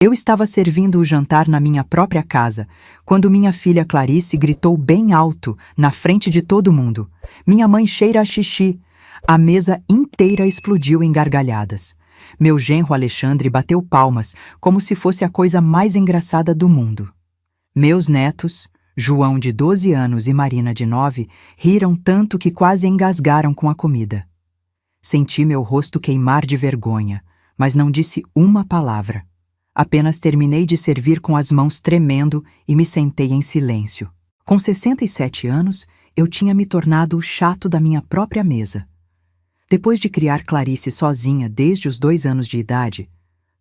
Eu estava servindo o jantar na minha própria casa, quando minha filha Clarice gritou bem alto, na frente de todo mundo: "Minha mãe cheira a xixi!" A mesa inteira explodiu em gargalhadas. Meu genro Alexandre bateu palmas, como se fosse a coisa mais engraçada do mundo. Meus netos, João de 12 anos e Marina de 9, riram tanto que quase engasgaram com a comida. Senti meu rosto queimar de vergonha, mas não disse uma palavra. Apenas terminei de servir com as mãos tremendo e me sentei em silêncio. Com 67 anos, eu tinha me tornado o chato da minha própria mesa. Depois de criar Clarice sozinha desde os 2 anos de idade,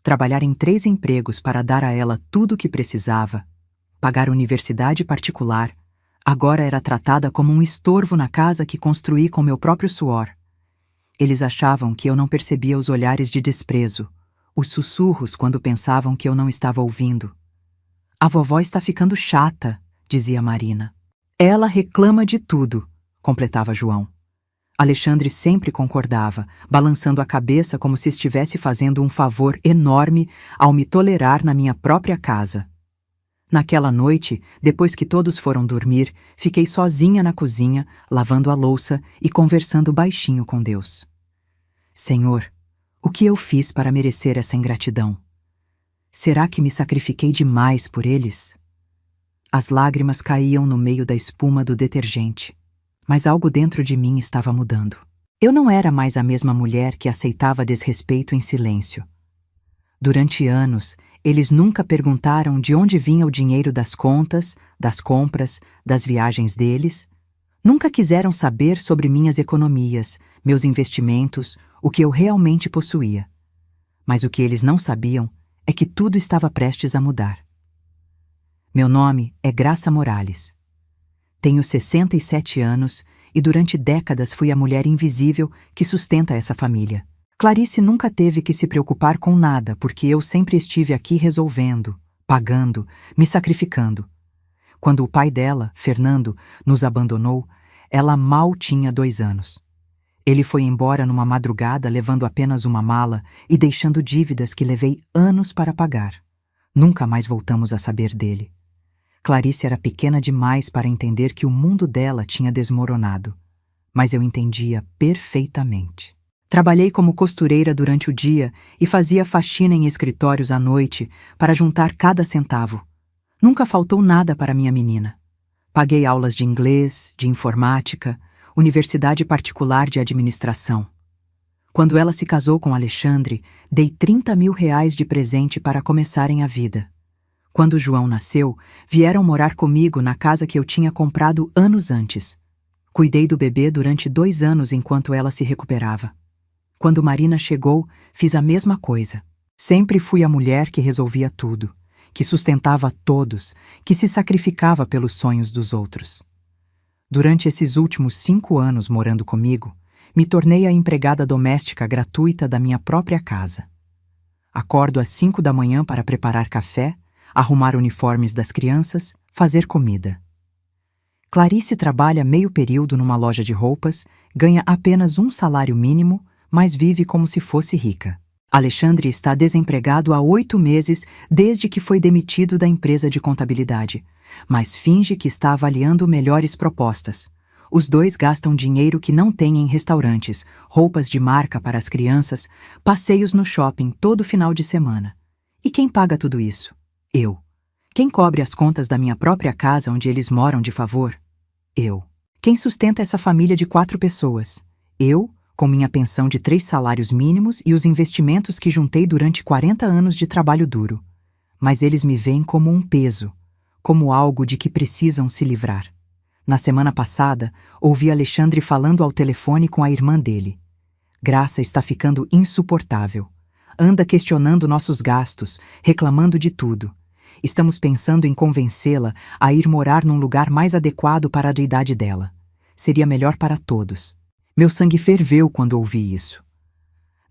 trabalhar em 3 empregos para dar a ela tudo o que precisava, pagar universidade particular, agora era tratada como um estorvo na casa que construí com meu próprio suor. Eles achavam que eu não percebia os olhares de desprezo, os sussurros quando pensavam que eu não estava ouvindo. "A vovó está ficando chata", dizia Marina. "Ela reclama de tudo", completava João. Alexandre sempre concordava, balançando a cabeça como se estivesse fazendo um favor enorme ao me tolerar na minha própria casa. Naquela noite, depois que todos foram dormir, fiquei sozinha na cozinha, lavando a louça e conversando baixinho com Deus. "Senhor, o que eu fiz para merecer essa ingratidão? Será que me sacrifiquei demais por eles?" As lágrimas caíam no meio da espuma do detergente. Mas algo dentro de mim estava mudando. Eu não era mais a mesma mulher que aceitava desrespeito em silêncio. Durante anos, eles nunca perguntaram de onde vinha o dinheiro das contas, das compras, das viagens deles. Nunca quiseram saber sobre minhas economias, meus investimentos, o que eu realmente possuía. Mas o que eles não sabiam é que tudo estava prestes a mudar. Meu nome é Graça Morales. Tenho 67 anos e durante décadas fui a mulher invisível que sustenta essa família. Clarice nunca teve que se preocupar com nada porque eu sempre estive aqui resolvendo, pagando, me sacrificando. Quando o pai dela, Fernando, nos abandonou, ela mal tinha 2 anos. Ele foi embora numa madrugada levando apenas uma mala e deixando dívidas que levei anos para pagar. Nunca mais voltamos a saber dele. Clarice era pequena demais para entender que o mundo dela tinha desmoronado, mas eu entendia perfeitamente. Trabalhei como costureira durante o dia e fazia faxina em escritórios à noite para juntar cada centavo. Nunca faltou nada para minha menina. Paguei aulas de inglês, de informática, universidade particular de administração. Quando ela se casou com Alexandre, dei 30 mil reais de presente para começarem a vida. Quando João nasceu, vieram morar comigo na casa que eu tinha comprado anos antes. Cuidei do bebê durante 2 anos enquanto ela se recuperava. Quando Marina chegou, fiz a mesma coisa. Sempre fui a mulher que resolvia tudo, que sustentava todos, que se sacrificava pelos sonhos dos outros. Durante esses últimos 5 anos morando comigo, me tornei a empregada doméstica gratuita da minha própria casa. Acordo às 5 da manhã para preparar café, arrumar uniformes das crianças, fazer comida. Clarice trabalha meio período numa loja de roupas, ganha apenas um salário mínimo, mas vive como se fosse rica. Alexandre está desempregado há 8 meses desde que foi demitido da empresa de contabilidade, mas finge que está avaliando melhores propostas. Os dois gastam dinheiro que não têm em restaurantes, roupas de marca para as crianças, passeios no shopping todo final de semana. E quem paga tudo isso? Eu. Quem cobre as contas da minha própria casa onde eles moram de favor? Eu. Quem sustenta essa família de 4 pessoas? Eu, com minha pensão de 3 salários mínimos e os investimentos que juntei durante 40 anos de trabalho duro. Mas eles me veem como um peso, como algo de que precisam se livrar. Na semana passada, ouvi Alexandre falando ao telefone com a irmã dele. Graça está ficando insuportável. Anda questionando nossos gastos, reclamando de tudo. Estamos pensando em convencê-la a ir morar num lugar mais adequado para a idade dela. Seria melhor para todos. Meu sangue ferveu quando ouvi isso.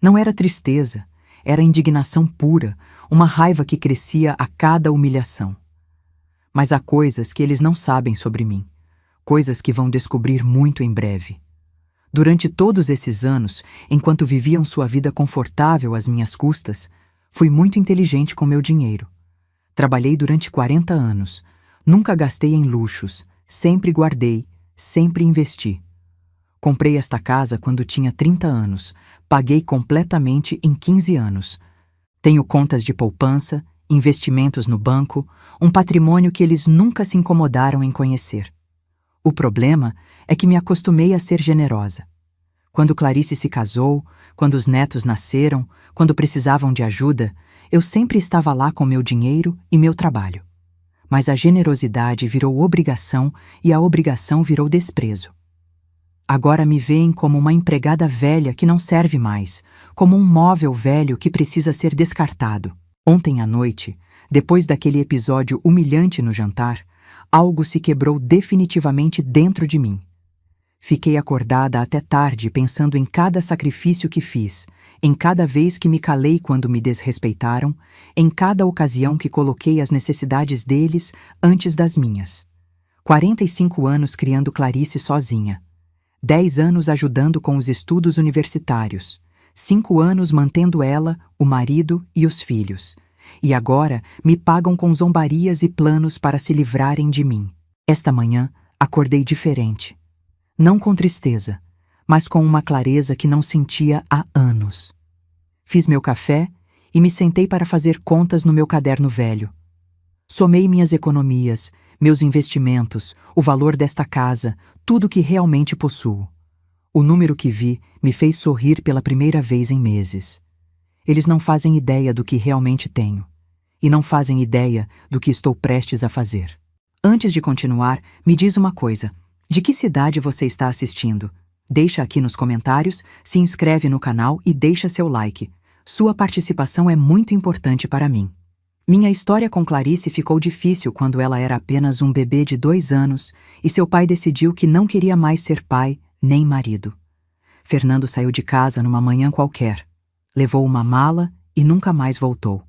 Não era tristeza, era indignação pura, uma raiva que crescia a cada humilhação. Mas há coisas que eles não sabem sobre mim, coisas que vão descobrir muito em breve. Durante todos esses anos, enquanto viviam sua vida confortável às minhas custas, Fui muito inteligente com meu dinheiro. Trabalhei durante 40 anos. Nunca gastei em luxos, sempre guardei, sempre investi. Comprei esta casa quando tinha 30 anos, paguei completamente em 15 anos. Tenho contas de poupança, investimentos no banco, um patrimônio que eles nunca se incomodaram em conhecer. O problema é que me acostumei a ser generosa. Quando Clarice se casou, quando os netos nasceram, quando precisavam de ajuda, eu sempre estava lá com meu dinheiro e meu trabalho. Mas a generosidade virou obrigação e a obrigação virou desprezo. Agora me veem como uma empregada velha que não serve mais, como um móvel velho que precisa ser descartado. Ontem à noite, depois daquele episódio humilhante no jantar, algo se quebrou definitivamente dentro de mim. Fiquei acordada até tarde pensando em cada sacrifício que fiz, em cada vez que me calei quando me desrespeitaram, em cada ocasião que coloquei as necessidades deles antes das minhas. 45 anos criando Clarice sozinha. 10 anos ajudando com os estudos universitários. 5 anos mantendo ela, o marido e os filhos. E agora me pagam com zombarias e planos para se livrarem de mim. Esta manhã acordei diferente. Não com tristeza, mas com uma clareza que não sentia há anos. Fiz meu café e me sentei para fazer contas no meu caderno velho. Somei minhas economias, meus investimentos, o valor desta casa, tudo que realmente possuo. O número que vi me fez sorrir pela primeira vez em meses. Eles não fazem ideia do que realmente tenho. E não fazem ideia do que estou prestes a fazer. Antes de continuar, me diz uma coisa. De que cidade você está assistindo? Deixa aqui nos comentários, se inscreve no canal e deixa seu like. Sua participação é muito importante para mim. Minha história com Clarice ficou difícil quando ela era apenas um bebê de 2 anos e seu pai decidiu que não queria mais ser pai nem marido. Fernando saiu de casa numa manhã qualquer. Levou uma mala e nunca mais voltou.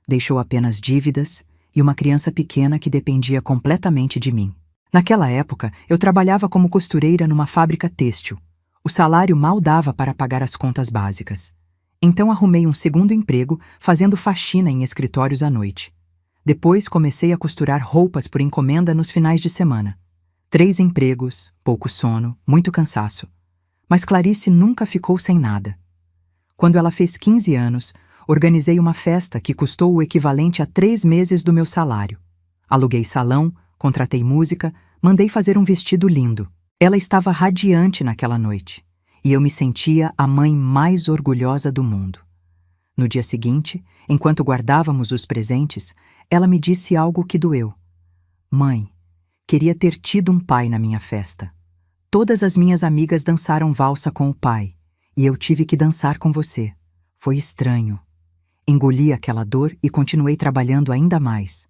Deixou apenas dívidas e uma criança pequena que dependia completamente de mim. Naquela época, eu trabalhava como costureira numa fábrica têxtil. O salário mal dava para pagar as contas básicas. Então arrumei um segundo emprego, fazendo faxina em escritórios à noite. Depois comecei a costurar roupas por encomenda nos finais de semana. 3 empregos, pouco sono, muito cansaço. Mas Clarice nunca ficou sem nada. Quando ela fez 15 anos, organizei uma festa que custou o equivalente a 3 meses do meu salário. Aluguei salão, contratei música, mandei fazer um vestido lindo. Ela estava radiante naquela noite, e eu me sentia a mãe mais orgulhosa do mundo. No dia seguinte, enquanto guardávamos os presentes, ela me disse algo que doeu. Mãe, queria ter tido um pai na minha festa. Todas as minhas amigas dançaram valsa com o pai, e eu tive que dançar com você. Foi estranho. Engoli aquela dor e continuei trabalhando ainda mais.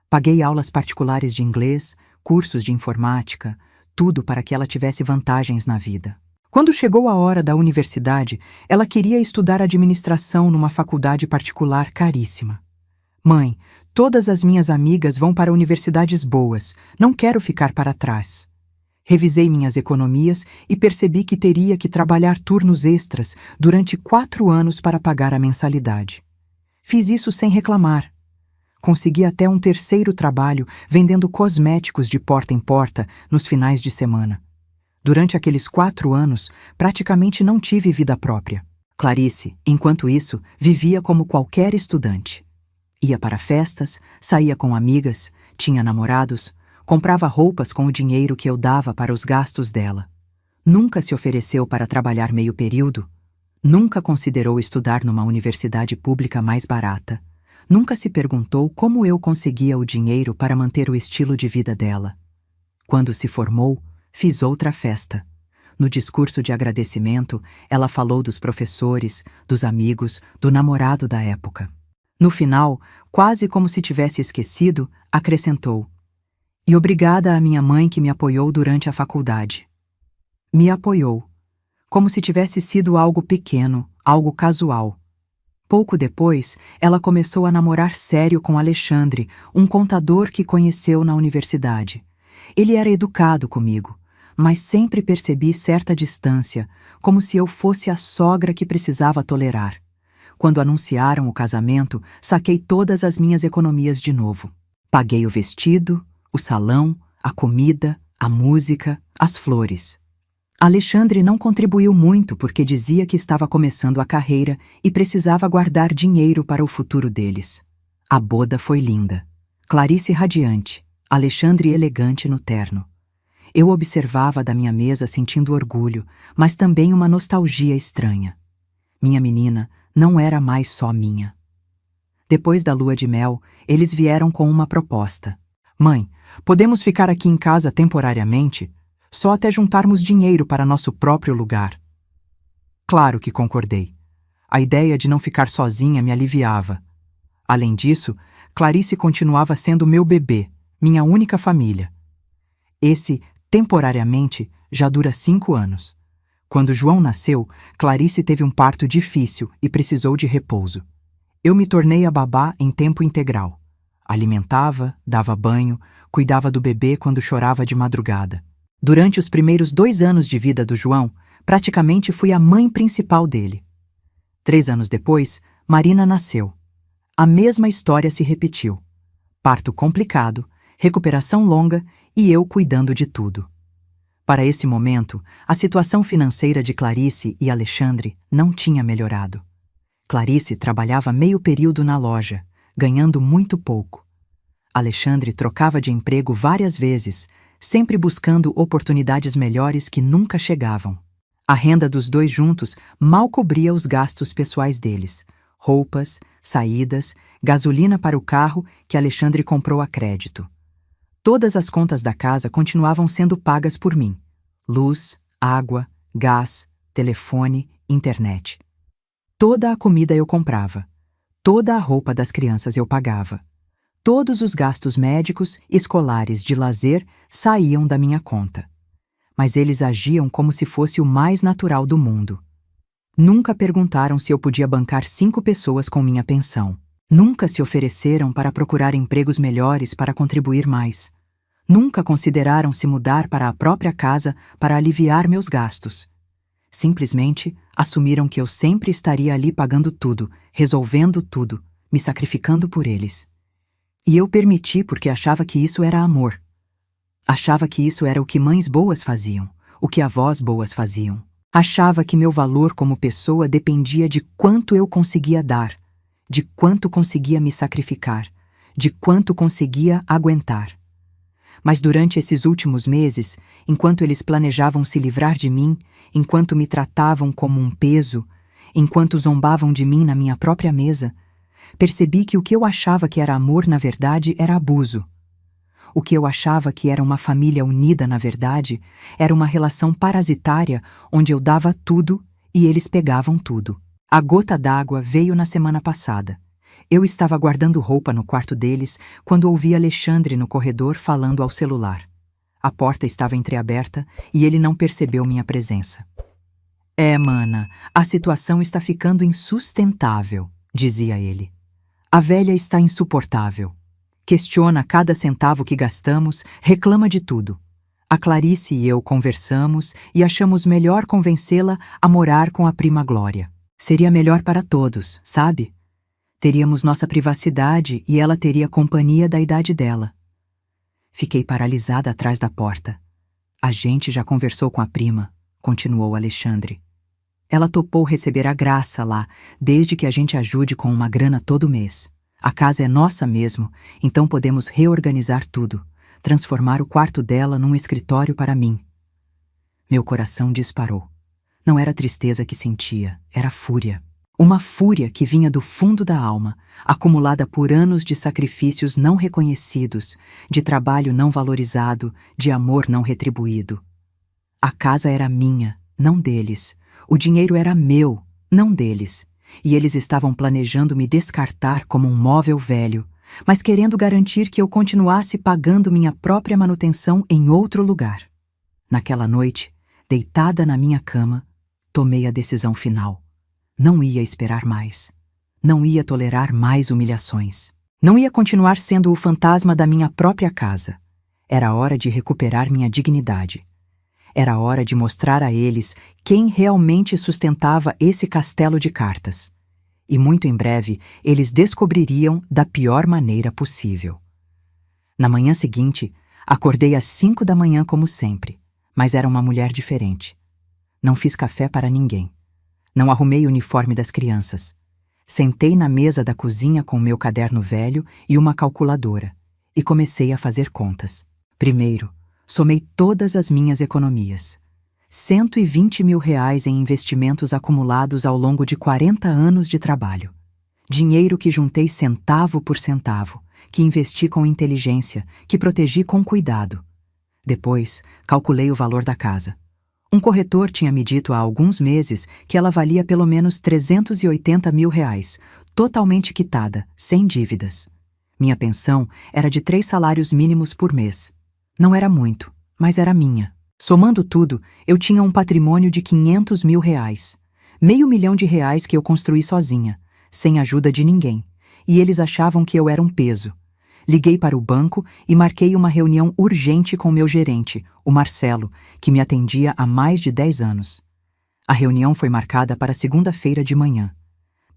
Paguei aulas particulares de inglês, cursos de informática, tudo para que ela tivesse vantagens na vida. Quando chegou a hora da universidade, ela queria estudar administração numa faculdade particular caríssima. Mãe, todas as minhas amigas vão para universidades boas, não quero ficar para trás. Revisei minhas economias e percebi que teria que trabalhar turnos extras durante 4 anos para pagar a mensalidade. Fiz isso sem reclamar. Consegui até um terceiro trabalho vendendo cosméticos de porta em porta nos finais de semana. Durante aqueles 4 anos, praticamente não tive vida própria. Clarice, enquanto isso, vivia como qualquer estudante. Ia para festas, saía com amigas, tinha namorados, comprava roupas com o dinheiro que eu dava para os gastos dela. Nunca se ofereceu para trabalhar meio período. Nunca considerou estudar numa universidade pública mais barata. Nunca se perguntou como eu conseguia o dinheiro para manter o estilo de vida dela. Quando se formou, fiz outra festa. No discurso de agradecimento, ela falou dos professores, dos amigos, do namorado da época. No final, quase como se tivesse esquecido, acrescentou: "E obrigada à minha mãe que me apoiou durante a faculdade." Me apoiou, como se tivesse sido algo pequeno, algo casual. Pouco depois, ela começou a namorar sério com Alexandre, um contador que conheceu na universidade. Ele era educado comigo, mas sempre percebi certa distância, como se eu fosse a sogra que precisava tolerar. Quando anunciaram o casamento, saquei todas as minhas economias de novo. Paguei o vestido, o salão, a comida, a música, as flores. Alexandre não contribuiu muito porque dizia que estava começando a carreira e precisava guardar dinheiro para o futuro deles. A boda foi linda. Clarice radiante, Alexandre elegante no terno. Eu observava da minha mesa sentindo orgulho, mas também uma nostalgia estranha. Minha menina não era mais só minha. Depois da lua de mel, eles vieram com uma proposta. Mãe, podemos ficar aqui em casa temporariamente? Só até juntarmos dinheiro para nosso próprio lugar. Claro que concordei. A ideia de não ficar sozinha me aliviava. Além disso, Clarice continuava sendo meu bebê, minha única família. Esse, temporariamente, já dura 5 anos. Quando João nasceu, Clarice teve um parto difícil e precisou de repouso. Eu me tornei a babá em tempo integral. Alimentava, dava banho, cuidava do bebê quando chorava de madrugada. Durante os primeiros 2 anos de vida do João, praticamente fui a mãe principal dele. 3 anos depois, Marina nasceu. A mesma história se repetiu. Parto complicado, recuperação longa e eu cuidando de tudo. Para esse momento, a situação financeira de Clarice e Alexandre não tinha melhorado. Clarice trabalhava meio período na loja, ganhando muito pouco. Alexandre trocava de emprego várias vezes, sempre buscando oportunidades melhores que nunca chegavam. A renda dos dois juntos mal cobria os gastos pessoais deles: roupas, saídas, gasolina para o carro que Alexandre comprou a crédito. Todas as contas da casa continuavam sendo pagas por mim: luz, água, gás, telefone, internet. Toda a comida eu comprava. Toda a roupa das crianças eu pagava. Todos os gastos médicos, escolares, de lazer saíam da minha conta. Mas eles agiam como se fosse o mais natural do mundo. Nunca perguntaram se eu podia bancar 5 pessoas com minha pensão. Nunca se ofereceram para procurar empregos melhores para contribuir mais. Nunca consideraram se mudar para a própria casa para aliviar meus gastos. Simplesmente assumiram que eu sempre estaria ali pagando tudo, resolvendo tudo, me sacrificando por eles. E eu permiti porque achava que isso era amor. Achava que isso era o que mães boas faziam, o que avós boas faziam. Achava que meu valor como pessoa dependia de quanto eu conseguia dar, de quanto conseguia me sacrificar, de quanto conseguia aguentar. Mas durante esses últimos meses, enquanto eles planejavam se livrar de mim, enquanto me tratavam como um peso, enquanto zombavam de mim na minha própria mesa, percebi que o que eu achava que era amor, na verdade, era abuso. O que eu achava que era uma família unida, na verdade, era uma relação parasitária onde eu dava tudo e eles pegavam tudo. A gota d'água veio na semana passada. Eu estava guardando roupa no quarto deles quando ouvi Alexandre no corredor falando ao celular. A porta estava entreaberta e ele não percebeu minha presença. Mana, a situação está ficando insustentável, dizia ele. A velha está insuportável. Questiona cada centavo que gastamos, reclama de tudo. A Clarice e eu conversamos e achamos melhor convencê-la a morar com a prima Glória. Seria melhor para todos, sabe? Teríamos nossa privacidade e ela teria companhia da idade dela. Fiquei paralisada atrás da porta. A gente já conversou com a prima, continuou Alexandre. Ela topou receber a graça lá, desde que a gente ajude com uma grana todo mês. A casa é nossa mesmo, então podemos reorganizar tudo, transformar o quarto dela num escritório para mim. Meu coração disparou. Não era tristeza que sentia, era fúria. Uma fúria que vinha do fundo da alma, acumulada por anos de sacrifícios não reconhecidos, de trabalho não valorizado, de amor não retribuído. A casa era minha, não deles. O dinheiro era meu, não deles. E eles estavam planejando me descartar como um móvel velho, mas querendo garantir que eu continuasse pagando minha própria manutenção em outro lugar. Naquela noite, deitada na minha cama, tomei a decisão final. Não ia esperar mais. Não ia tolerar mais humilhações. Não ia continuar sendo o fantasma da minha própria casa. Era hora de recuperar minha dignidade. Era hora de mostrar a eles quem realmente sustentava esse castelo de cartas. E muito em breve eles descobririam da pior maneira possível. Na manhã seguinte, acordei às 5 da manhã como sempre, mas era uma mulher diferente. Não fiz café para ninguém. Não arrumei o uniforme das crianças. Sentei na mesa da cozinha com meu caderno velho e uma calculadora e comecei a fazer contas. Primeiro, somei todas as minhas economias. 120 mil reais em investimentos acumulados ao longo de 40 anos de trabalho. Dinheiro que juntei centavo por centavo, que investi com inteligência, que protegi com cuidado. Depois, calculei o valor da casa. Um corretor tinha me dito há alguns meses que ela valia pelo menos 380 mil reais, totalmente quitada, sem dívidas. Minha pensão era de 3 salários mínimos por mês. Não era muito, mas era minha. Somando tudo, eu tinha um patrimônio de 500 mil reais. R$500 mil que eu construí sozinha, sem ajuda de ninguém. E eles achavam que eu era um peso. Liguei para o banco e marquei uma reunião urgente com meu gerente, o Marcelo, que me atendia há mais de 10 anos. A reunião foi marcada para segunda-feira de manhã.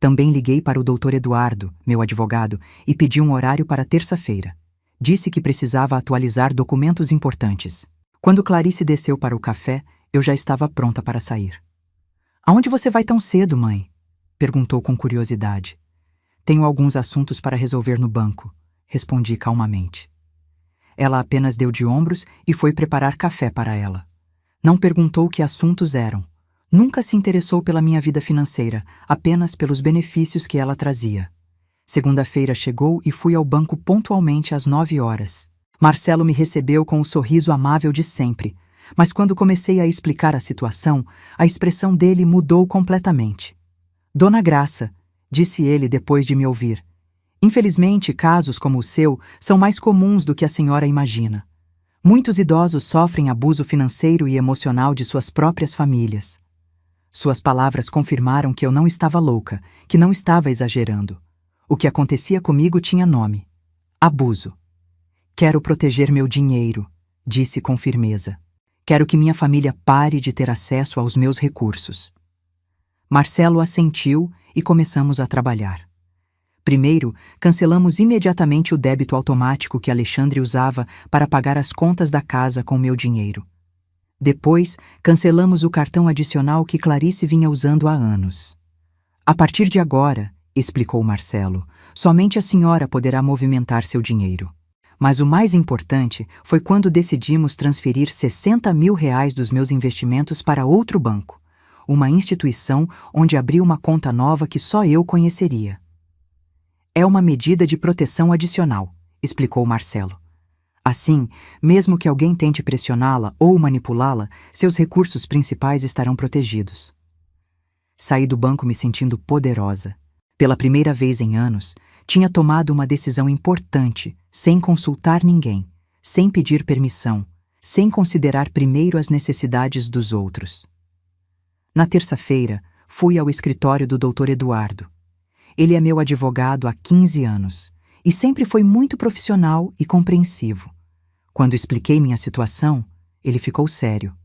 Também liguei para o Dr. Eduardo, meu advogado, e pedi um horário para terça-feira. Disse que precisava atualizar documentos importantes. Quando Clarice desceu para o café, eu já estava pronta para sair. "Aonde você vai tão cedo, mãe?" perguntou com curiosidade. "Tenho alguns assuntos para resolver no banco", respondi calmamente. Ela apenas deu de ombros e foi preparar café para ela. Não perguntou que assuntos eram. Nunca se interessou pela minha vida financeira, apenas pelos benefícios que ela trazia. Segunda-feira chegou e fui ao banco pontualmente às 9 horas. Marcelo me recebeu com o sorriso amável de sempre, mas quando comecei a explicar a situação, a expressão dele mudou completamente. "Dona Graça", disse ele depois de me ouvir, "infelizmente, casos como o seu são mais comuns do que a senhora imagina. Muitos idosos sofrem abuso financeiro e emocional de suas próprias famílias." Suas palavras confirmaram que eu não estava louca, que não estava exagerando. O que acontecia comigo tinha nome: abuso. "Quero proteger meu dinheiro", disse com firmeza. "Quero que minha família pare de ter acesso aos meus recursos." Marcelo assentiu e começamos a trabalhar. Primeiro, cancelamos imediatamente o débito automático que Alexandre usava para pagar as contas da casa com meu dinheiro. Depois, cancelamos o cartão adicional que Clarice vinha usando há anos. "A partir de agora", explicou Marcelo, "somente a senhora poderá movimentar seu dinheiro." Mas o mais importante foi quando decidimos transferir 60 mil reais dos meus investimentos para outro banco, uma instituição onde abri uma conta nova que só eu conheceria. "É uma medida de proteção adicional", explicou Marcelo. "Assim, mesmo que alguém tente pressioná-la ou manipulá-la, seus recursos principais estarão protegidos." Saí do banco me sentindo poderosa. Pela primeira vez em anos, tinha tomado uma decisão importante, sem consultar ninguém, sem pedir permissão, sem considerar primeiro as necessidades dos outros. Na terça-feira, fui ao escritório do Dr. Eduardo. Ele é meu advogado há 15 anos e sempre foi muito profissional e compreensivo. Quando expliquei minha situação, ele ficou sério.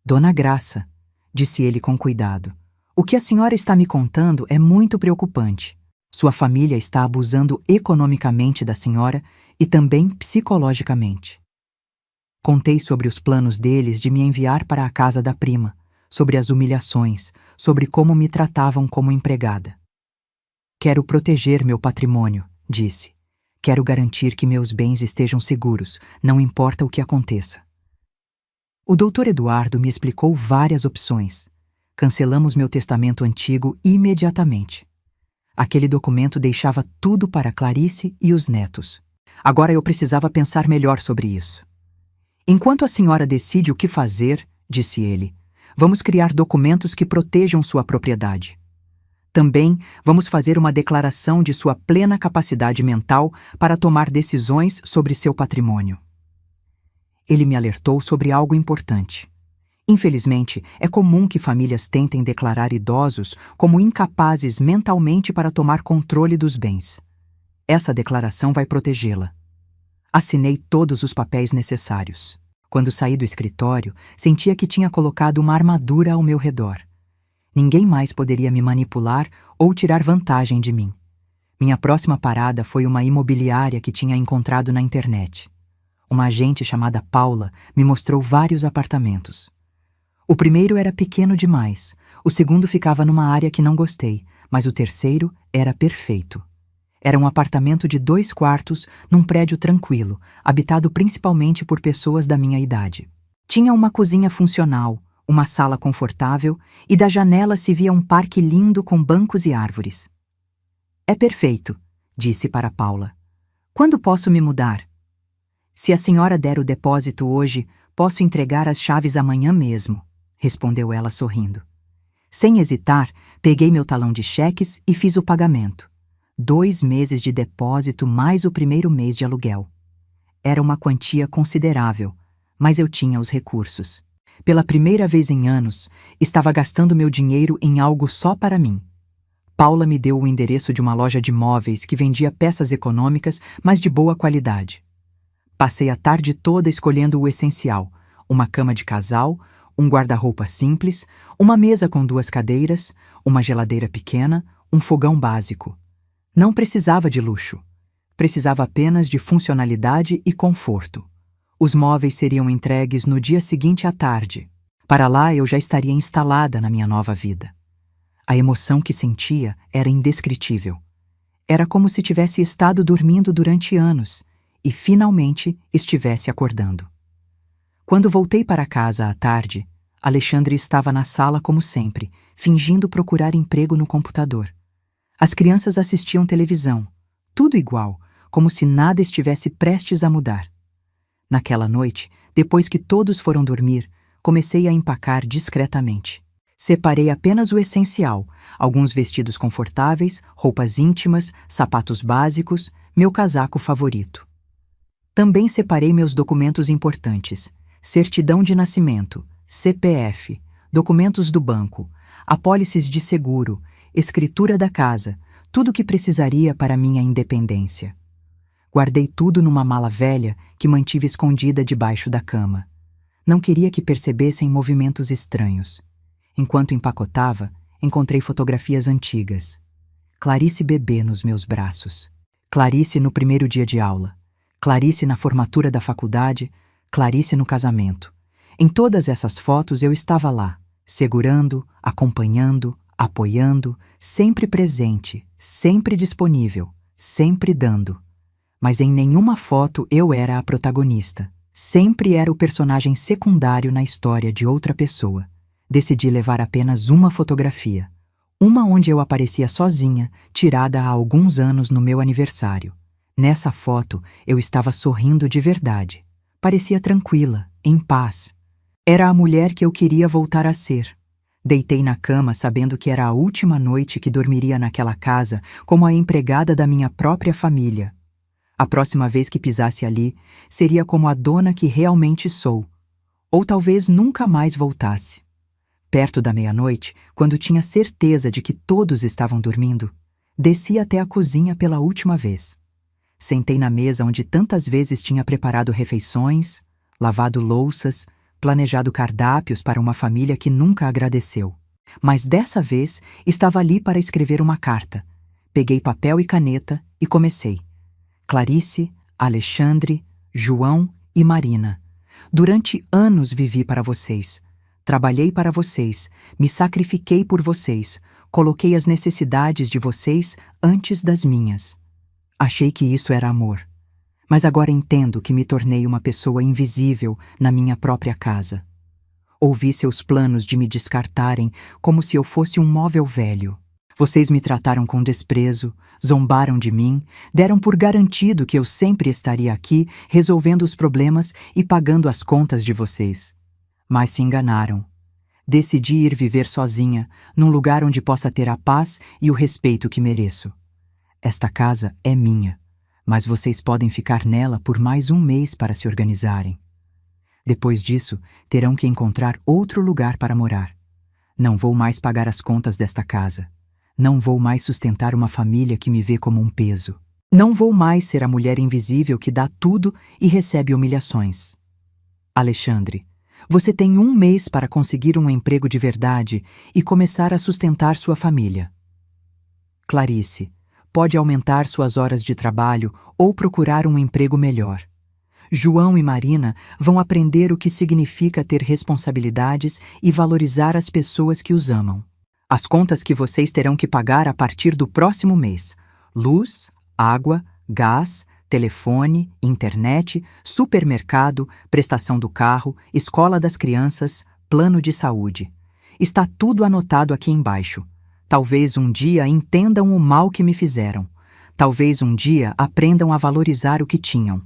"Dona Graça", disse ele com cuidado, "o que a senhora está me contando é muito preocupante. Sua família está abusando economicamente da senhora e também psicologicamente." Contei sobre os planos deles de me enviar para a casa da prima, sobre as humilhações, sobre como me tratavam como empregada. "Quero proteger meu patrimônio", disse. "Quero garantir que meus bens estejam seguros, não importa o que aconteça." O Dr. Eduardo me explicou várias opções. Cancelamos meu testamento antigo imediatamente. Aquele documento deixava tudo para Clarice e os netos. Agora eu precisava pensar melhor sobre isso. "Enquanto a senhora decide o que fazer", disse ele, "vamos criar documentos que protejam sua propriedade. Também vamos fazer uma declaração de sua plena capacidade mental para tomar decisões sobre seu patrimônio." Ele me alertou sobre algo importante. Infelizmente, é comum que famílias tentem declarar idosos como incapazes mentalmente para tomar controle dos bens. Essa declaração vai protegê-la. Assinei todos os papéis necessários. Quando saí do escritório, sentia que tinha colocado uma armadura ao meu redor. Ninguém mais poderia me manipular ou tirar vantagem de mim. Minha próxima parada foi uma imobiliária que tinha encontrado na internet. Uma agente chamada Paula me mostrou vários apartamentos. O primeiro era pequeno demais, o segundo ficava numa área que não gostei, mas o terceiro era perfeito. Era um apartamento de 2 quartos num prédio tranquilo, habitado principalmente por pessoas da minha idade. Tinha uma cozinha funcional, uma sala confortável e da janela se via um parque lindo com bancos e árvores. É perfeito, disse para Paula. Quando posso me mudar? Se a senhora der o depósito hoje, posso entregar as chaves amanhã mesmo, respondeu ela sorrindo. Sem hesitar, peguei meu talão de cheques e fiz o pagamento. 2 meses de depósito mais o primeiro mês de aluguel. Era uma quantia considerável, mas eu tinha os recursos. Pela primeira vez em anos, estava gastando meu dinheiro em algo só para mim. Paula me deu o endereço de uma loja de móveis que vendia peças econômicas, mas de boa qualidade. Passei a tarde toda escolhendo o essencial: uma cama de casal, um guarda-roupa simples, uma mesa com 2 cadeiras, uma geladeira pequena, um fogão básico. Não precisava de luxo. Precisava apenas de funcionalidade e conforto. Os móveis seriam entregues no dia seguinte à tarde. Para lá eu já estaria instalada na minha nova vida. A emoção que sentia era indescritível. Era como se tivesse estado dormindo durante anos e finalmente estivesse acordando. Quando voltei para casa à tarde, Alexandre estava na sala como sempre, fingindo procurar emprego no computador. As crianças assistiam televisão, tudo igual, como se nada estivesse prestes a mudar. Naquela noite, depois que todos foram dormir, comecei a empacar discretamente. Separei apenas o essencial: alguns vestidos confortáveis, roupas íntimas, sapatos básicos, meu casaco favorito. Também separei meus documentos importantes: certidão de nascimento, CPF, documentos do banco, apólices de seguro, escritura da casa, tudo o que precisaria para minha independência. Guardei tudo numa mala velha que mantive escondida debaixo da cama. Não queria que percebessem movimentos estranhos. Enquanto empacotava, encontrei fotografias antigas. Clarice bebê nos meus braços. Clarice no primeiro dia de aula. Clarice na formatura da faculdade. Clarice no casamento. Em todas essas fotos eu estava lá, segurando, acompanhando, apoiando, sempre presente, sempre disponível, sempre dando. Mas em nenhuma foto eu era a protagonista. Sempre era o personagem secundário na história de outra pessoa. Decidi levar apenas uma fotografia. Uma onde eu aparecia sozinha, tirada há alguns anos no meu aniversário. Nessa foto, eu estava sorrindo de verdade. Parecia tranquila, em paz. Era a mulher que eu queria voltar a ser. Deitei na cama sabendo que era a última noite que dormiria naquela casa como a empregada da minha própria família. A próxima vez que pisasse ali, seria como a dona que realmente sou. Ou talvez nunca mais voltasse. Perto da meia-noite, quando tinha certeza de que todos estavam dormindo, desci até a cozinha pela última vez. Sentei na mesa onde tantas vezes tinha preparado refeições, lavado louças, planejado cardápios para uma família que nunca agradeceu. Mas dessa vez estava ali para escrever uma carta. Peguei papel e caneta e comecei. Clarice, Alexandre, João e Marina. Durante anos vivi para vocês. Trabalhei para vocês, me sacrifiquei por vocês, coloquei as necessidades de vocês antes das minhas. Achei que isso era amor. Mas agora entendo que me tornei uma pessoa invisível na minha própria casa. Ouvi seus planos de me descartarem como se eu fosse um móvel velho. Vocês me trataram com desprezo, zombaram de mim, deram por garantido que eu sempre estaria aqui resolvendo os problemas e pagando as contas de vocês. Mas se enganaram. Decidi ir viver sozinha, num lugar onde possa ter a paz e o respeito que mereço. Esta casa é minha, mas vocês podem ficar nela por mais um mês para se organizarem. Depois disso, terão que encontrar outro lugar para morar. Não vou mais pagar as contas desta casa. Não vou mais sustentar uma família que me vê como um peso. Não vou mais ser a mulher invisível que dá tudo e recebe humilhações. Alexandre, você tem 1 mês para conseguir um emprego de verdade e começar a sustentar sua família. Clarice, pode aumentar suas horas de trabalho ou procurar um emprego melhor. João e Marina vão aprender o que significa ter responsabilidades e valorizar as pessoas que os amam. As contas que vocês terão que pagar a partir do próximo mês: luz, água, gás, telefone, internet, supermercado, prestação do carro, escola das crianças, plano de saúde. Está tudo anotado aqui embaixo. Talvez um dia entendam o mal que me fizeram. Talvez um dia aprendam a valorizar o que tinham.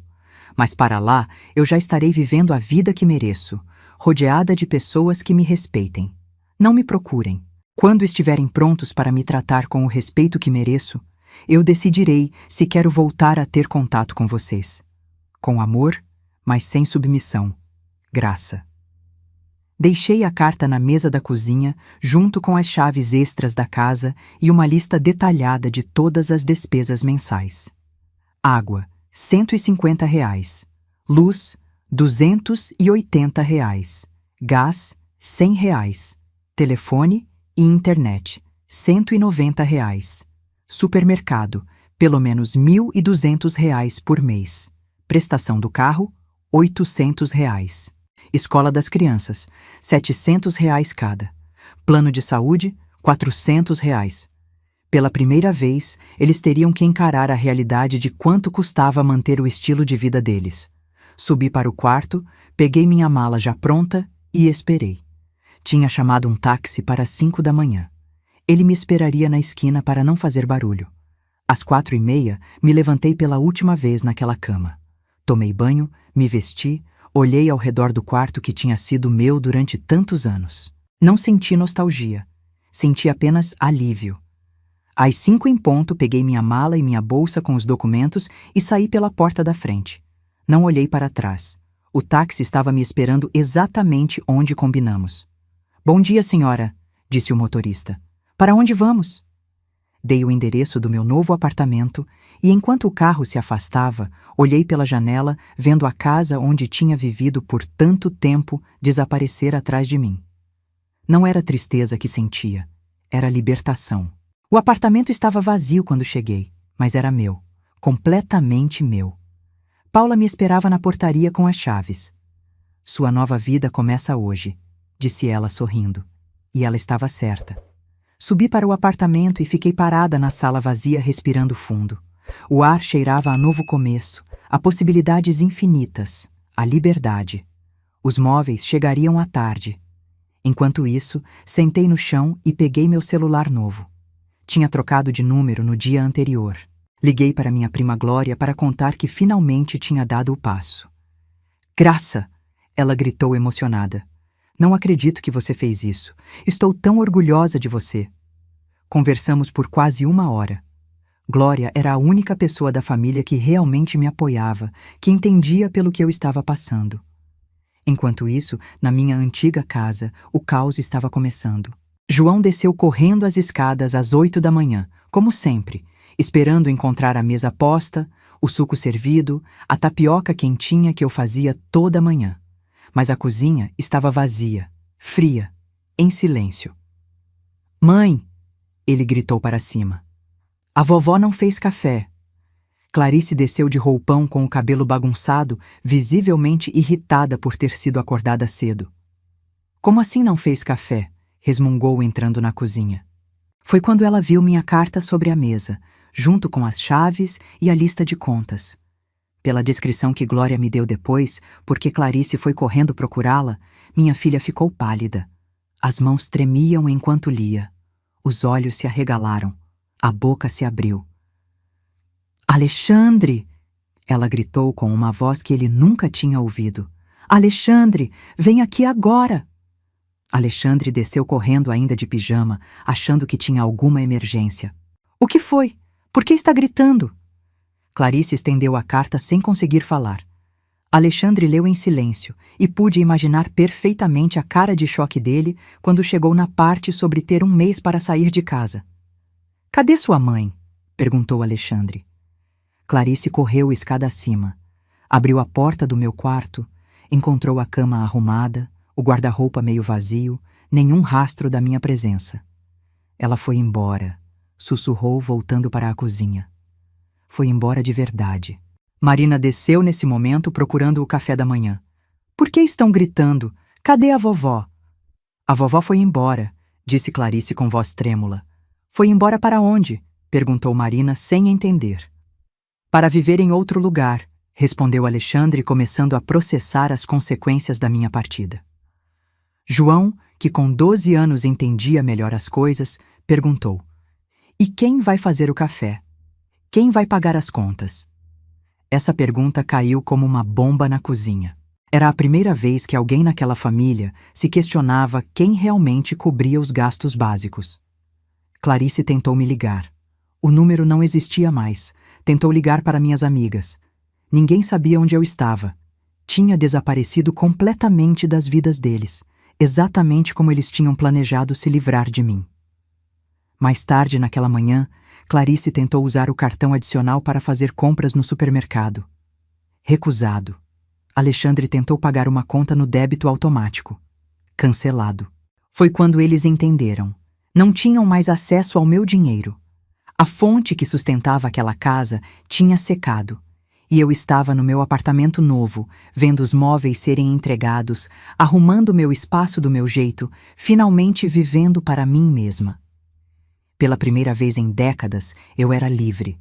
Mas para lá, eu já estarei vivendo a vida que mereço, rodeada de pessoas que me respeitem. Não me procurem. Quando estiverem prontos para me tratar com o respeito que mereço, eu decidirei se quero voltar a ter contato com vocês. Com amor, mas sem submissão. Graça. Deixei a carta na mesa da cozinha, junto com as chaves extras da casa e uma lista detalhada de todas as despesas mensais. Água, R$ 150. Luz, R$ 280. Gás, R$ 100. Telefone e internet, R$ 190. Supermercado, pelo menos R$ 1.200 por mês. Prestação do carro, R$ 800. Escola das crianças, R$ 700 cada. Plano de saúde, R$ 400. Pela primeira vez, eles teriam que encarar a realidade de quanto custava manter o estilo de vida deles. Subi para o quarto, peguei minha mala já pronta e esperei. Tinha chamado um táxi para as 5 da manhã. Ele me esperaria na esquina para não fazer barulho. Às 4:30, me levantei pela última vez naquela cama. Tomei banho, me vesti, olhei ao redor do quarto que tinha sido meu durante tantos anos. Não senti nostalgia. Senti apenas alívio. Às 5 em ponto, peguei minha mala e minha bolsa com os documentos e saí pela porta da frente. Não olhei para trás. O táxi estava me esperando exatamente onde combinamos. "Bom dia, senhora", disse o motorista. "Para onde vamos?" Dei o endereço do meu novo apartamento e, enquanto o carro se afastava, olhei pela janela, vendo a casa onde tinha vivido por tanto tempo desaparecer atrás de mim. Não era tristeza que sentia, era libertação. O apartamento estava vazio quando cheguei, mas era meu, completamente meu. Paula me esperava na portaria com as chaves. "Sua nova vida começa hoje", disse ela sorrindo. E ela estava certa. Subi para o apartamento e fiquei parada na sala vazia respirando fundo. O ar cheirava a novo começo, a possibilidades infinitas, a liberdade. Os móveis chegariam à tarde. Enquanto isso, sentei no chão e peguei meu celular novo. Tinha trocado de número no dia anterior. Liguei para minha prima Glória para contar que finalmente tinha dado o passo. "Graça!", ela gritou emocionada. "Não acredito que você fez isso. Estou tão orgulhosa de você." Conversamos por quase 1 hora. Glória era a única pessoa da família que realmente me apoiava, que entendia pelo que eu estava passando. Enquanto isso, na minha antiga casa, o caos estava começando. João desceu correndo as escadas às 8 da manhã, como sempre, esperando encontrar a mesa posta, o suco servido, a tapioca quentinha que eu fazia toda manhã. Mas a cozinha estava vazia, fria, em silêncio. "Mãe!", ele gritou para cima. "A vovó não fez café." Clarice desceu de roupão com o cabelo bagunçado, visivelmente irritada por ter sido acordada cedo. "Como assim não fez café?", resmungou entrando na cozinha. Foi quando ela viu minha carta sobre a mesa, junto com as chaves e a lista de contas. Pela descrição que Glória me deu depois, porque Clarice foi correndo procurá-la, minha filha ficou pálida. As mãos tremiam enquanto lia. Os olhos se arregalaram. A boca se abriu. "Alexandre!", ela gritou com uma voz que ele nunca tinha ouvido. "Alexandre, vem aqui agora!" Alexandre desceu correndo ainda de pijama, achando que tinha alguma emergência. "O que foi? Por que está gritando?" Clarice estendeu a carta sem conseguir falar. Alexandre leu em silêncio e pude imaginar perfeitamente a cara de choque dele quando chegou na parte sobre ter 1 mês para sair de casa. "Cadê sua mãe?", perguntou Alexandre. Clarice correu escada acima. Abriu a porta do meu quarto, encontrou a cama arrumada, o guarda-roupa meio vazio, nenhum rastro da minha presença. Ela foi embora, sussurrou voltando para a cozinha. Foi embora de verdade. Marina desceu nesse momento procurando o café da manhã. Por que estão gritando? Cadê a vovó? A vovó foi embora, disse Clarice com voz trêmula. Foi embora para onde? Perguntou Marina sem entender. Para viver em outro lugar, respondeu Alexandre, começando a processar as consequências da minha partida. João, que com 12 anos entendia melhor as coisas, perguntou: E quem vai fazer o café? Quem vai pagar as contas? Essa pergunta caiu como uma bomba na cozinha. Era a primeira vez que alguém naquela família se questionava quem realmente cobria os gastos básicos. Clarice tentou me ligar. O número não existia mais. Tentou ligar para minhas amigas. Ninguém sabia onde eu estava. Tinha desaparecido completamente das vidas deles, exatamente como eles tinham planejado se livrar de mim. Mais tarde, naquela manhã, Clarice tentou usar o cartão adicional para fazer compras no supermercado. Recusado. Alexandre tentou pagar uma conta no débito automático. Cancelado. Foi quando eles entenderam. Não tinham mais acesso ao meu dinheiro. A fonte que sustentava aquela casa tinha secado. E eu estava no meu apartamento novo, vendo os móveis serem entregados, arrumando meu espaço do meu jeito, finalmente vivendo para mim mesma. Pela primeira vez em décadas, eu era livre.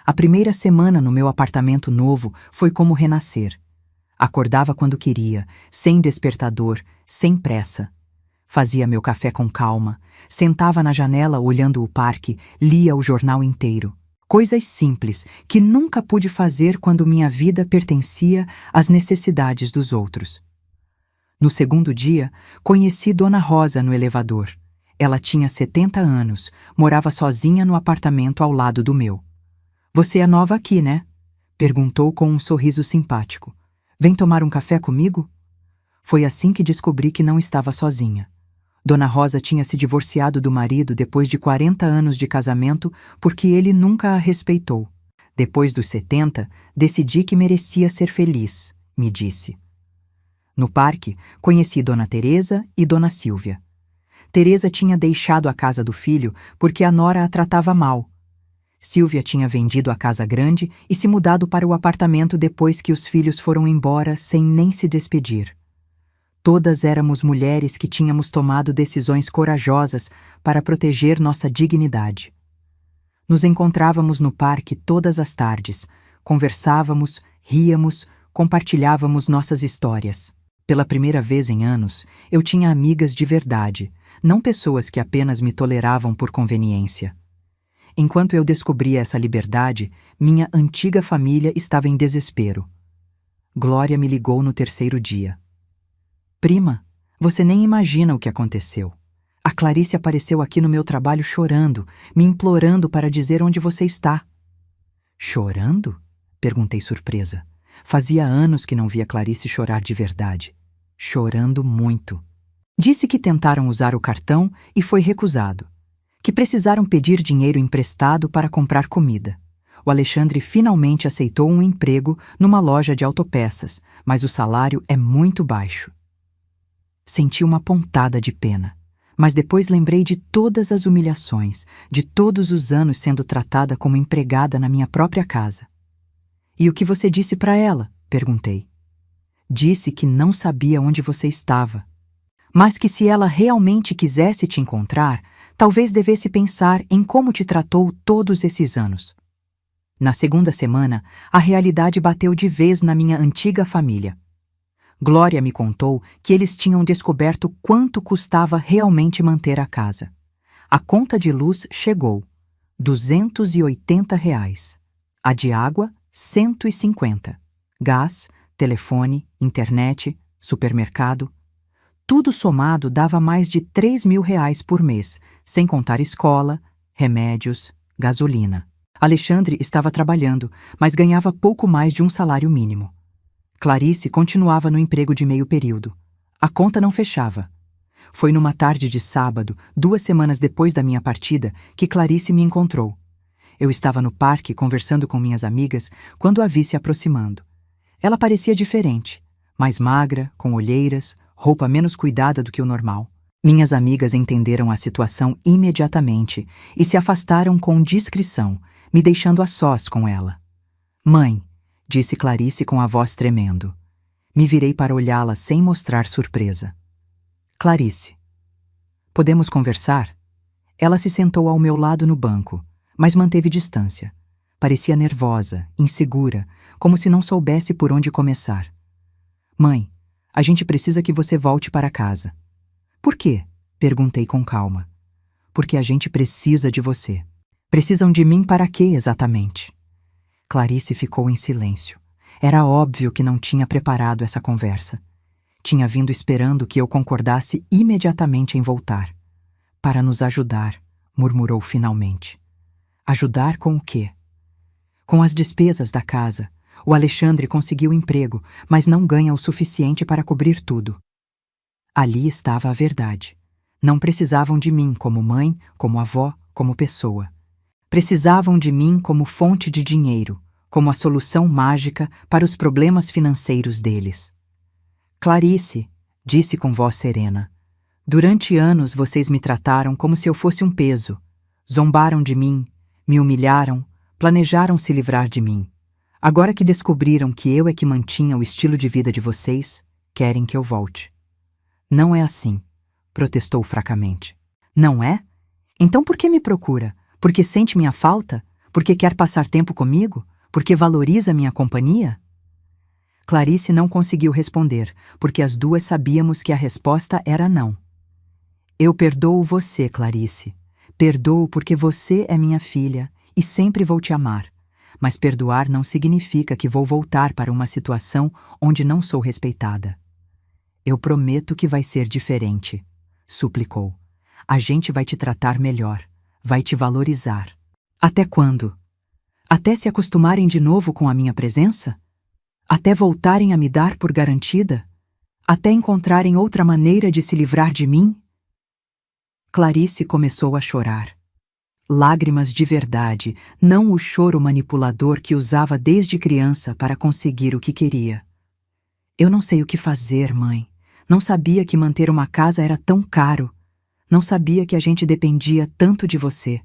A primeira semana no meu apartamento novo foi como renascer. Acordava quando queria, sem despertador, sem pressa. Fazia meu café com calma, sentava na janela olhando o parque, lia o jornal inteiro. Coisas simples que nunca pude fazer quando minha vida pertencia às necessidades dos outros. No segundo dia, conheci Dona Rosa no elevador. Ela tinha 70 anos, morava sozinha no apartamento ao lado do meu. Você é nova aqui, né? Perguntou com um sorriso simpático. Vem tomar um café comigo? Foi assim que descobri que não estava sozinha. Dona Rosa tinha se divorciado do marido depois de 40 anos de casamento porque ele nunca a respeitou. Depois dos 70, decidi que merecia ser feliz, me disse. No parque, conheci Dona Teresa e Dona Silvia. Teresa tinha deixado a casa do filho porque a nora a tratava mal. Silvia tinha vendido a casa grande e se mudado para o apartamento depois que os filhos foram embora sem nem se despedir. Todas éramos mulheres que tínhamos tomado decisões corajosas para proteger nossa dignidade. Nos encontrávamos no parque todas as tardes, conversávamos, ríamos, compartilhávamos nossas histórias. Pela primeira vez em anos, eu tinha amigas de verdade, não pessoas que apenas me toleravam por conveniência. Enquanto eu descobria essa liberdade, minha antiga família estava em desespero. Glória me ligou no terceiro dia. Prima, você nem imagina o que aconteceu. A Clarice apareceu aqui no meu trabalho chorando, me implorando para dizer onde você está. Chorando? Perguntei surpresa. Fazia anos que não via Clarice chorar de verdade. Chorando muito. Disse que tentaram usar o cartão e foi recusado. Que precisaram pedir dinheiro emprestado para comprar comida. O Alexandre finalmente aceitou um emprego numa loja de autopeças, mas o salário é muito baixo. Senti uma pontada de pena, mas depois lembrei de todas as humilhações, de todos os anos sendo tratada como empregada na minha própria casa. E o que você disse para ela? Perguntei. Disse que não sabia onde você estava, mas que se ela realmente quisesse te encontrar, talvez devesse pensar em como te tratou todos esses anos. Na segunda semana, a realidade bateu de vez na minha antiga família. Glória me contou que eles tinham descoberto quanto custava realmente manter a casa. A conta de luz chegou, R$ 280. A de água, 150. Gás, telefone, internet, supermercado. Tudo somado dava mais de R$ 3.000 por mês, sem contar escola, remédios, gasolina. Alexandre estava trabalhando, mas ganhava pouco mais de um salário mínimo. Clarice continuava no emprego de meio período. A conta não fechava. Foi numa tarde de sábado, 2 semanas depois da minha partida, que Clarice me encontrou. Eu estava no parque conversando com minhas amigas quando a vi se aproximando. Ela parecia diferente, mais magra, com olheiras, roupa menos cuidada do que o normal. Minhas amigas entenderam a situação imediatamente e se afastaram com discrição, me deixando a sós com ela. Mãe, disse Clarice com a voz tremendo. Me virei para olhá-la sem mostrar surpresa. Clarice, podemos conversar? Ela se sentou ao meu lado no banco, mas manteve distância. Parecia nervosa, insegura, como se não soubesse por onde começar. Mãe, a gente precisa que você volte para casa. Por quê? Perguntei com calma. Porque a gente precisa de você. Precisam de mim para quê, exatamente? Clarice ficou em silêncio. Era óbvio que não tinha preparado essa conversa. Tinha vindo esperando que eu concordasse imediatamente em voltar. Para nos ajudar, murmurou finalmente. Ajudar com o quê? Com as despesas da casa. O Alexandre conseguiu emprego, mas não ganha o suficiente para cobrir tudo. Ali estava a verdade. Não precisavam de mim como mãe, como avó, como pessoa. Precisavam de mim como fonte de dinheiro, como a solução mágica para os problemas financeiros deles. Clarice, disse com voz serena, durante anos vocês me trataram como se eu fosse um peso. Zombaram de mim, me humilharam, planejaram se livrar de mim. Agora que descobriram que eu é que mantinha o estilo de vida de vocês, querem que eu volte. Não é assim, protestou fracamente. Não é? Então por que me procura? Porque sente minha falta? Porque quer passar tempo comigo? Porque valoriza minha companhia? Clarice não conseguiu responder, porque as duas sabíamos que a resposta era não. Eu perdoo você, Clarice. Perdoo porque você é minha filha e sempre vou te amar. Mas perdoar não significa que vou voltar para uma situação onde não sou respeitada. Eu prometo que vai ser diferente, suplicou. A gente vai te tratar melhor, vai te valorizar. Até quando? Até se acostumarem de novo com a minha presença? Até voltarem a me dar por garantida? Até encontrarem outra maneira de se livrar de mim? Clarice começou a chorar. Lágrimas de verdade, não o choro manipulador que usava desde criança para conseguir o que queria. Eu não sei o que fazer, mãe. Não sabia que manter uma casa era tão caro. Não sabia que a gente dependia tanto de você.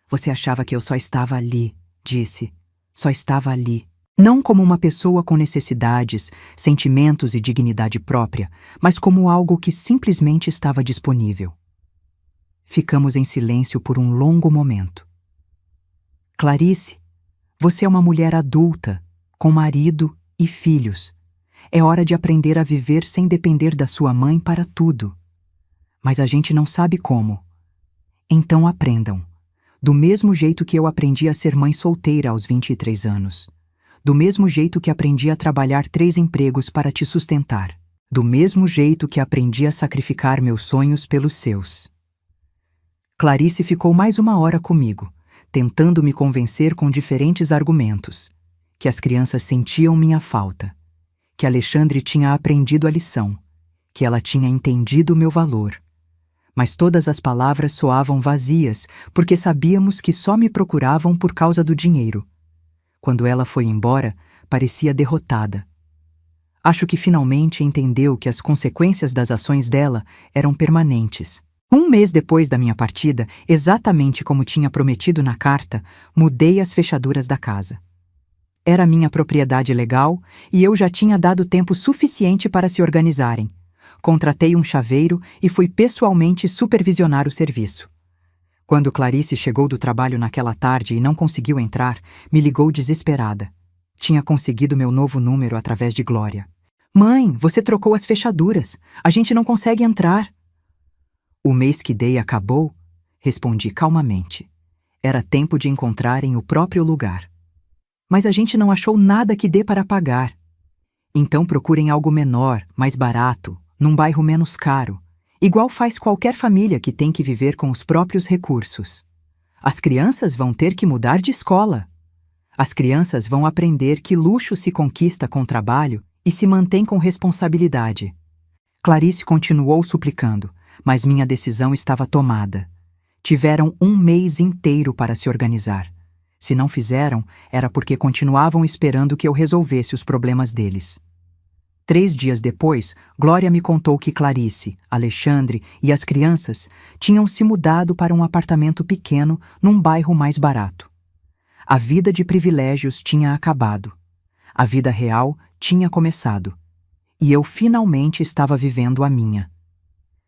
Você achava que eu só estava ali, disse. Só estava ali. Não como uma pessoa com necessidades, sentimentos e dignidade própria, mas como algo que simplesmente estava disponível. Ficamos em silêncio por um longo momento. Clarice, você é uma mulher adulta, com marido e filhos. É hora de aprender a viver sem depender da sua mãe para tudo. Mas a gente não sabe como. Então aprendam. Do mesmo jeito que eu aprendi a ser mãe solteira aos 23 anos. Do mesmo jeito que aprendi a trabalhar 3 empregos para te sustentar. Do mesmo jeito que aprendi a sacrificar meus sonhos pelos seus. Clarice ficou mais 1 hora comigo, tentando me convencer com diferentes argumentos. Que as crianças sentiam minha falta. Que Alexandre tinha aprendido a lição. Que ela tinha entendido o meu valor. Mas todas as palavras soavam vazias, porque sabíamos que só me procuravam por causa do dinheiro. Quando ela foi embora, parecia derrotada. Acho que finalmente entendeu que as consequências das ações dela eram permanentes. 1 mês depois da minha partida, exatamente como tinha prometido na carta, mudei as fechaduras da casa. Era minha propriedade legal e eu já tinha dado tempo suficiente para se organizarem. Contratei um chaveiro e fui pessoalmente supervisionar o serviço. Quando Clarice chegou do trabalho naquela tarde e não conseguiu entrar, me ligou desesperada. Tinha conseguido meu novo número através de Glória. Mãe, você trocou as fechaduras. A gente não consegue entrar. O mês que dei acabou? Respondi calmamente. Era tempo de encontrarem o próprio lugar. Mas a gente não achou nada que dê para pagar. Então procurem algo menor, mais barato, num bairro menos caro. Igual faz qualquer família que tem que viver com os próprios recursos. As crianças vão ter que mudar de escola. As crianças vão aprender que luxo se conquista com trabalho e se mantém com responsabilidade. Clarice continuou suplicando, mas minha decisão estava tomada. Tiveram 1 mês inteiro para se organizar. Se não fizeram, era porque continuavam esperando que eu resolvesse os problemas deles. 3 dias depois, Glória me contou que Clarice, Alexandre e as crianças tinham se mudado para um apartamento pequeno num bairro mais barato. A vida de privilégios tinha acabado. A vida real tinha começado. E eu finalmente estava vivendo a minha.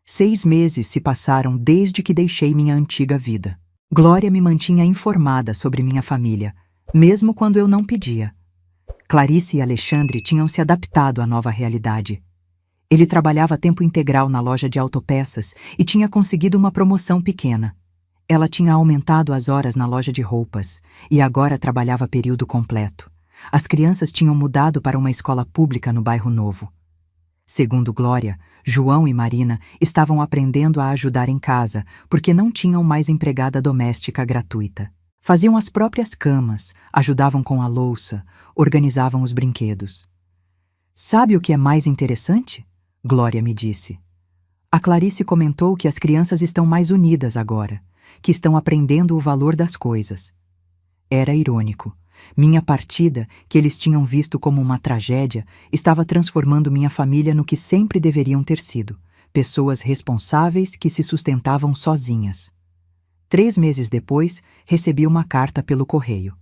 6 meses se passaram desde que deixei minha antiga vida. Glória me mantinha informada sobre minha família, mesmo quando eu não pedia. Clarice e Alexandre tinham se adaptado à nova realidade. Ele trabalhava a tempo integral na loja de autopeças e tinha conseguido uma promoção pequena. Ela tinha aumentado as horas na loja de roupas e agora trabalhava período completo. As crianças tinham mudado para uma escola pública no bairro novo. Segundo Glória, João e Marina estavam aprendendo a ajudar em casa porque não tinham mais empregada doméstica gratuita. Faziam as próprias camas, ajudavam com a louça, organizavam os brinquedos. Sabe o que é mais interessante? Glória me disse. A Clarice comentou que as crianças estão mais unidas agora, que estão aprendendo o valor das coisas. Era irônico. Minha partida, que eles tinham visto como uma tragédia, estava transformando minha família no que sempre deveriam ter sido, pessoas responsáveis que se sustentavam sozinhas. 3 meses depois, recebi uma carta pelo correio.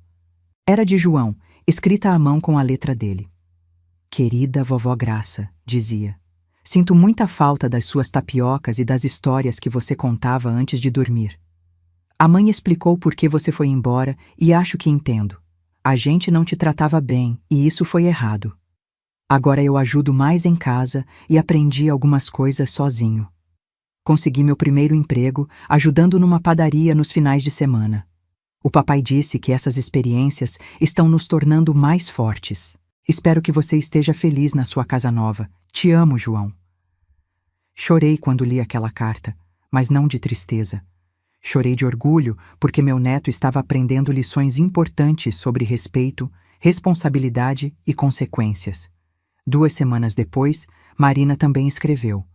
Era de João, escrita à mão com a letra dele. Querida vovó Graça, dizia, sinto muita falta das suas tapiocas e das histórias que você contava antes de dormir. A mãe explicou por que você foi embora e acho que entendo. A gente não te tratava bem e isso foi errado. Agora eu ajudo mais em casa e aprendi algumas coisas sozinho. Consegui meu primeiro emprego ajudando numa padaria nos finais de semana. O papai disse que essas experiências estão nos tornando mais fortes. Espero que você esteja feliz na sua casa nova. Te amo, João. Chorei quando li aquela carta, mas não de tristeza. Chorei de orgulho porque meu neto estava aprendendo lições importantes sobre respeito, responsabilidade e consequências. 2 semanas depois, Marina também escreveu.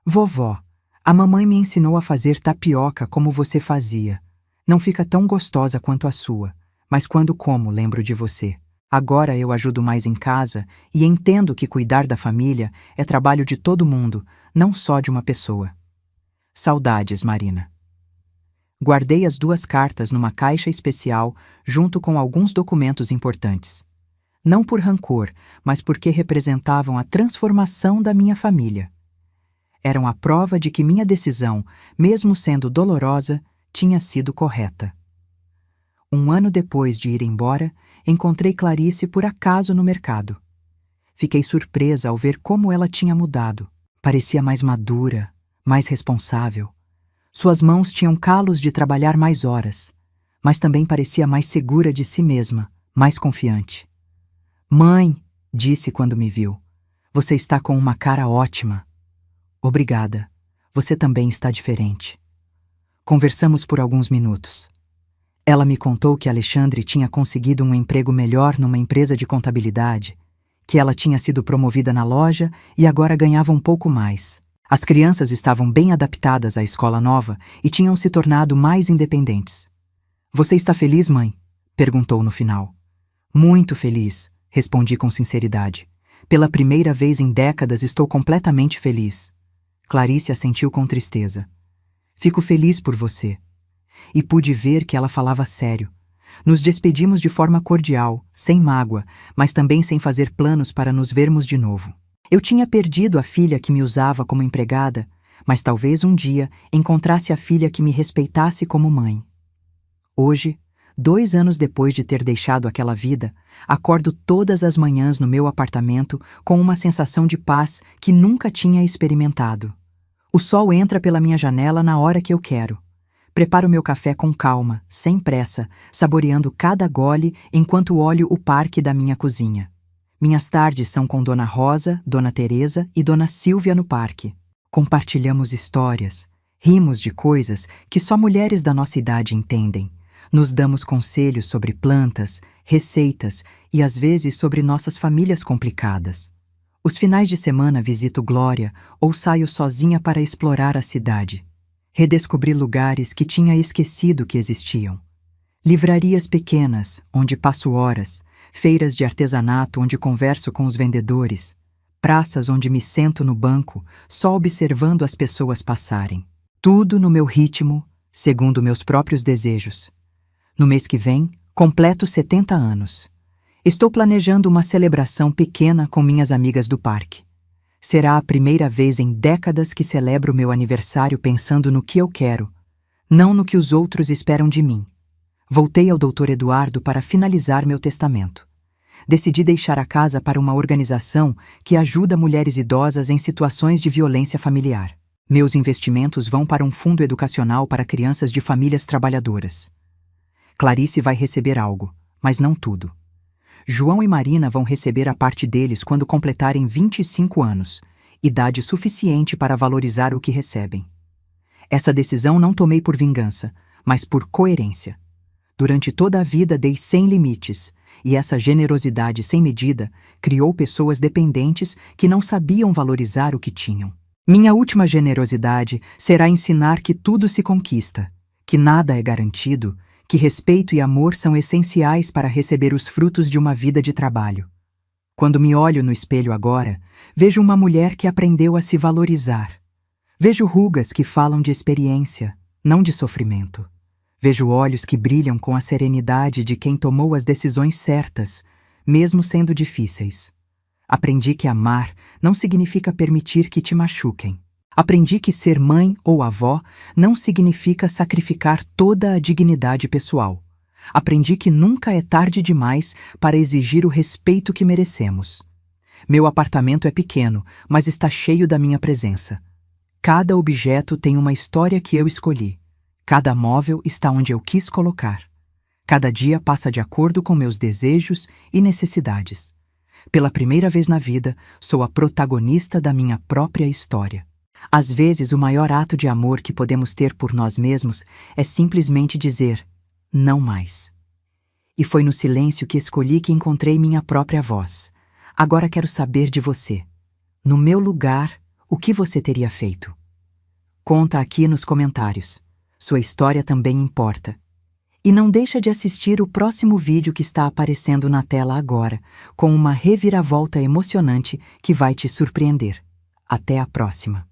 Vovó, a mamãe me ensinou a fazer tapioca como você fazia. Não fica tão gostosa quanto a sua, mas quando como lembro de você. Agora eu ajudo mais em casa e entendo que cuidar da família é trabalho de todo mundo, não só de uma pessoa. Saudades, Marina. Guardei as 2 cartas numa caixa especial junto com alguns documentos importantes. Não por rancor, mas porque representavam a transformação da minha família. Eram a prova de que minha decisão, mesmo sendo dolorosa, tinha sido correta. 1 ano depois de ir embora, encontrei Clarice por acaso no mercado. Fiquei surpresa ao ver como ela tinha mudado. Parecia mais madura, mais responsável. Suas mãos tinham calos de trabalhar mais horas, mas também parecia mais segura de si mesma, mais confiante. Mãe, disse quando me viu, você está com uma cara ótima. Obrigada, você também está diferente. Conversamos por alguns minutos. Ela me contou que Alexandre tinha conseguido um emprego melhor numa empresa de contabilidade, que ela tinha sido promovida na loja e agora ganhava um pouco mais. As crianças estavam bem adaptadas à escola nova e tinham se tornado mais independentes. Você está feliz, mãe? Perguntou no final. Muito feliz, respondi com sinceridade. Pela primeira vez em décadas estou completamente feliz. Clarice assentiu com tristeza. Fico feliz por você. E pude ver que ela falava sério. Nos despedimos de forma cordial, sem mágoa, mas também sem fazer planos para nos vermos de novo. Eu tinha perdido a filha que me usava como empregada, mas talvez um dia encontrasse a filha que me respeitasse como mãe. Hoje, 2 anos depois de ter deixado aquela vida, acordo todas as manhãs no meu apartamento com uma sensação de paz que nunca tinha experimentado. O sol entra pela minha janela na hora que eu quero. Preparo meu café com calma, sem pressa, saboreando cada gole enquanto olho o parque da minha cozinha. Minhas tardes são com Dona Rosa, Dona Teresa e Dona Silvia no parque. Compartilhamos histórias, rimos de coisas que só mulheres da nossa idade entendem. Nos damos conselhos sobre plantas, receitas e às vezes sobre nossas famílias complicadas. Os finais de semana visito Glória ou saio sozinha para explorar a cidade. Redescobri lugares que tinha esquecido que existiam. Livrarias pequenas, onde passo horas, feiras de artesanato onde converso com os vendedores, Praças onde me sento no banco, só observando as pessoas passarem. Tudo no meu ritmo, segundo meus próprios desejos. No mês que vem, completo 70 anos. Estou planejando uma celebração pequena com minhas amigas do parque. Será a primeira vez em décadas que celebro meu aniversário pensando no que eu quero, não no que os outros esperam de mim. Voltei ao Dr. Eduardo para finalizar meu testamento. Decidi deixar a casa para uma organização que ajuda mulheres idosas em situações de violência familiar. Meus investimentos vão para um fundo educacional para crianças de famílias trabalhadoras. Clarice vai receber algo, mas não tudo. João e Marina vão receber a parte deles quando completarem 25 anos, idade suficiente para valorizar o que recebem. Essa decisão não tomei por vingança, mas por coerência. Durante toda a vida dei sem limites, e essa generosidade sem medida criou pessoas dependentes que não sabiam valorizar o que tinham. Minha última generosidade será ensinar que tudo se conquista, que nada é garantido, que respeito e amor são essenciais para receber os frutos de uma vida de trabalho. Quando me olho no espelho agora, vejo uma mulher que aprendeu a se valorizar. Vejo rugas que falam de experiência, não de sofrimento. Vejo olhos que brilham com a serenidade de quem tomou as decisões certas, mesmo sendo difíceis. Aprendi que amar não significa permitir que te machuquem. Aprendi que ser mãe ou avó não significa sacrificar toda a dignidade pessoal. Aprendi que nunca é tarde demais para exigir o respeito que merecemos. Meu apartamento é pequeno, mas está cheio da minha presença. Cada objeto tem uma história que eu escolhi. Cada móvel está onde eu quis colocar. Cada dia passa de acordo com meus desejos e necessidades. Pela primeira vez na vida, sou a protagonista da minha própria história. Às vezes, o maior ato de amor que podemos ter por nós mesmos é simplesmente dizer, não mais. E foi no silêncio que escolhi que encontrei minha própria voz. Agora quero saber de você. No meu lugar, o que você teria feito? Conta aqui nos comentários. Sua história também importa. E não deixa de assistir o próximo vídeo que está aparecendo na tela agora, com uma reviravolta emocionante que vai te surpreender. Até a próxima!